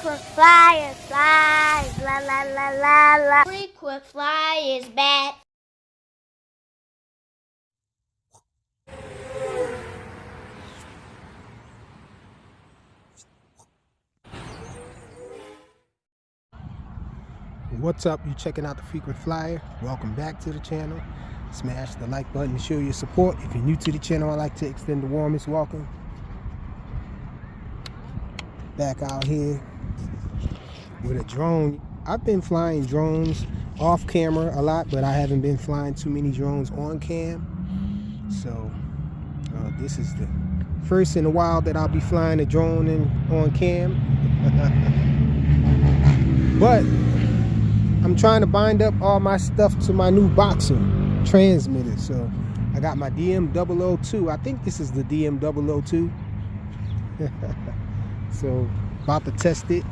Frequent flyer, fly, la la la la la. Frequent flyer is back. What's up? You checking out the Frequent Flyer? Welcome back to the channel. Smash the like button to show your support. If you're new to the channel, I'd like to extend the warmest welcome. Back out here with a drone. I've been flying drones off camera a lot, but I haven't been flying too many drones on cam. So this is the first in a while that I'll be flying a drone on cam. But I'm trying to bind up all my stuff to my new Boxer transmitter. So I got my DM003. I think this is the DM003. So about to test it,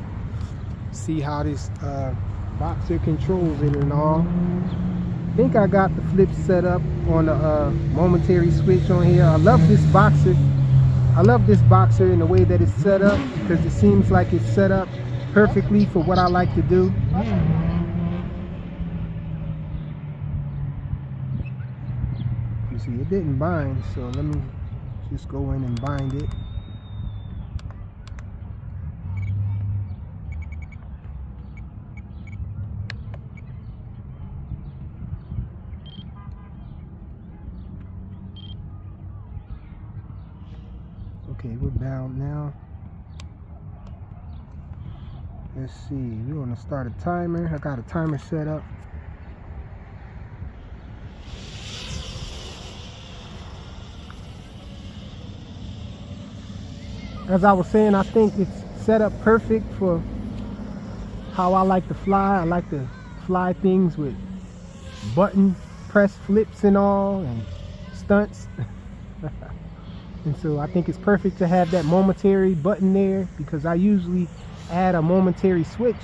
see how this Boxer controls it and all. I think I got the flip set up on the momentary switch on here. I love this Boxer. I love this Boxer in the way that it's set up, because it seems like it's set up perfectly for what I like to do. You see, it didn't bind, so let me just go in and bind it. Okay, we're bound now. Let's see, we're gonna start a timer. I got a timer set up. As I was saying, I think it's set up perfect for how I like to fly. I like to fly things with button press flips and all, and stunts. And so I think it's perfect to have that momentary button there, because I usually add a momentary switch.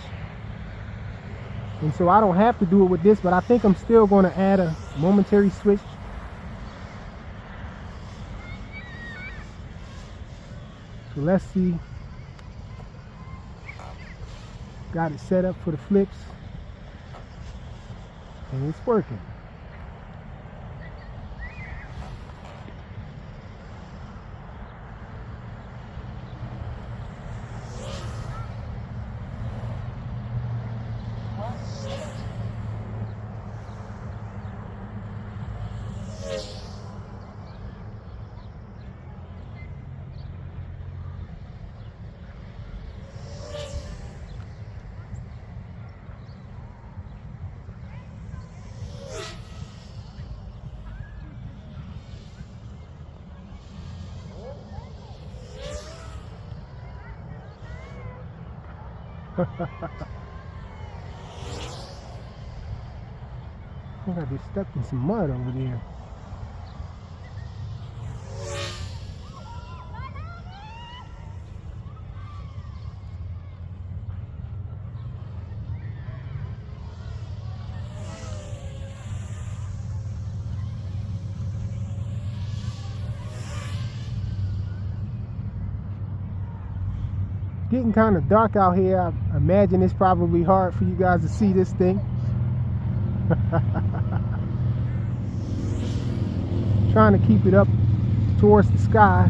And so I don't have to do it with this, but I think I'm still going to add a momentary switch. So let's see. Got it set up for the flips, and it's working. I think I just stepped in some mud over there. Getting kind of dark out here. I imagine it's probably hard for you guys to see this thing. Trying to keep it up towards the sky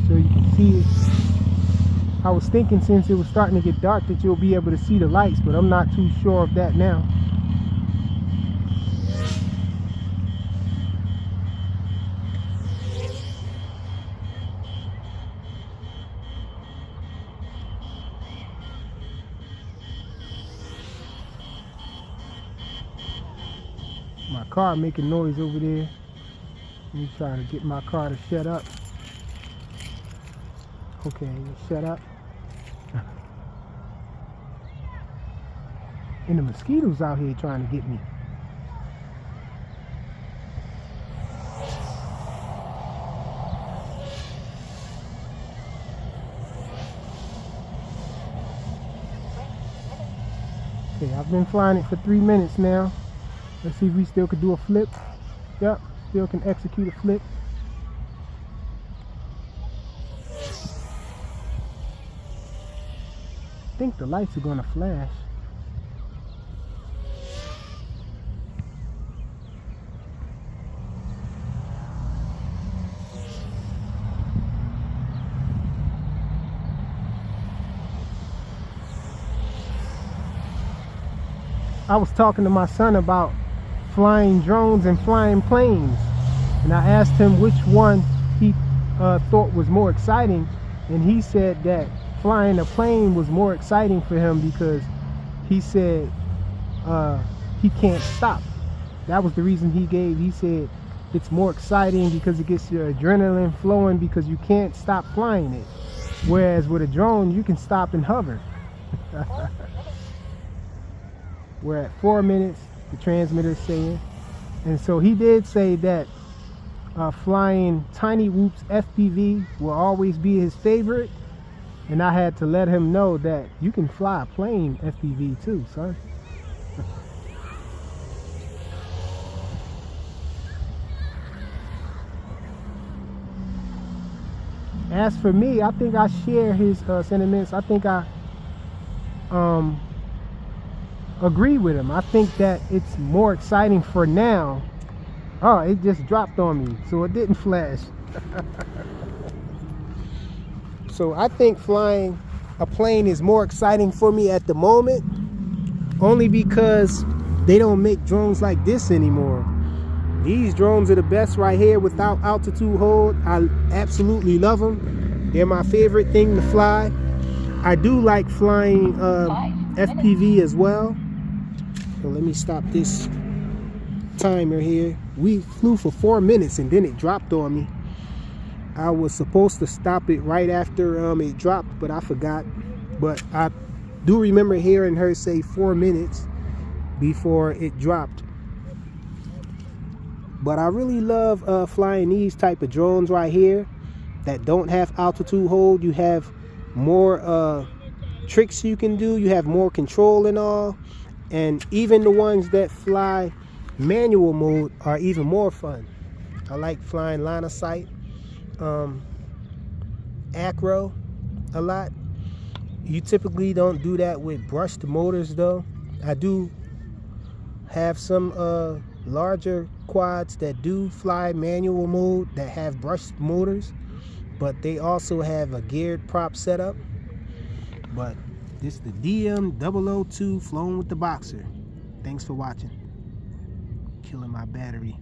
so you can see it. I was thinking since it was starting to get dark that you'll be able to see the lights, but I'm not too sure of that now. My car making noise over there. Let me try to get my car to shut up. Okay, shut up. And the mosquitoes out here trying to get me. Okay, I've been flying it for 3 minutes now. Let's see if we still could do a flip. Yep, still can execute a flip. think the lights are gonna flash. I was talking to my son about flying drones and flying planes, and I asked him which one he thought was more exciting, and he said that flying a plane was more exciting for him because he said he can't stop. That was the reason he gave. He said it's more exciting because it gets your adrenaline flowing because you can't stop flying it, whereas with a drone you can stop and hover. We're at 4 minutes, the transmitter is saying. And so he did say that flying Tiny Whoops FPV will always be his favorite. And I had to let him know that you can fly a plane FPV too, son. As for me, I think I share his sentiments. I think I agree with him. I think that it's more exciting for now. Oh, it just dropped on me, so it didn't flash. So I think flying a plane is more exciting for me at the moment, only because they don't make drones like this anymore. These drones are the best right here without altitude hold. I absolutely love them. They're my favorite thing to fly. I do like flying FPV as well. So let me stop this timer here. We flew for 4 minutes and then it dropped on me. I was supposed to stop it right after it dropped, but I forgot. But I do remember hearing her say 4 minutes before it dropped. But I really love flying these type of drones right here that don't have altitude hold. You have more tricks you can do. You have more control and all. And even the ones that fly manual mode are even more fun. I like flying line of sight, acro a lot. You typically don't do that with brushed motors though. I do have some larger quads that do fly manual mode that have brushed motors, but they also have a geared prop setup. But this is the DM003 flown with the Boxer. Thanks for watching. Killing my battery.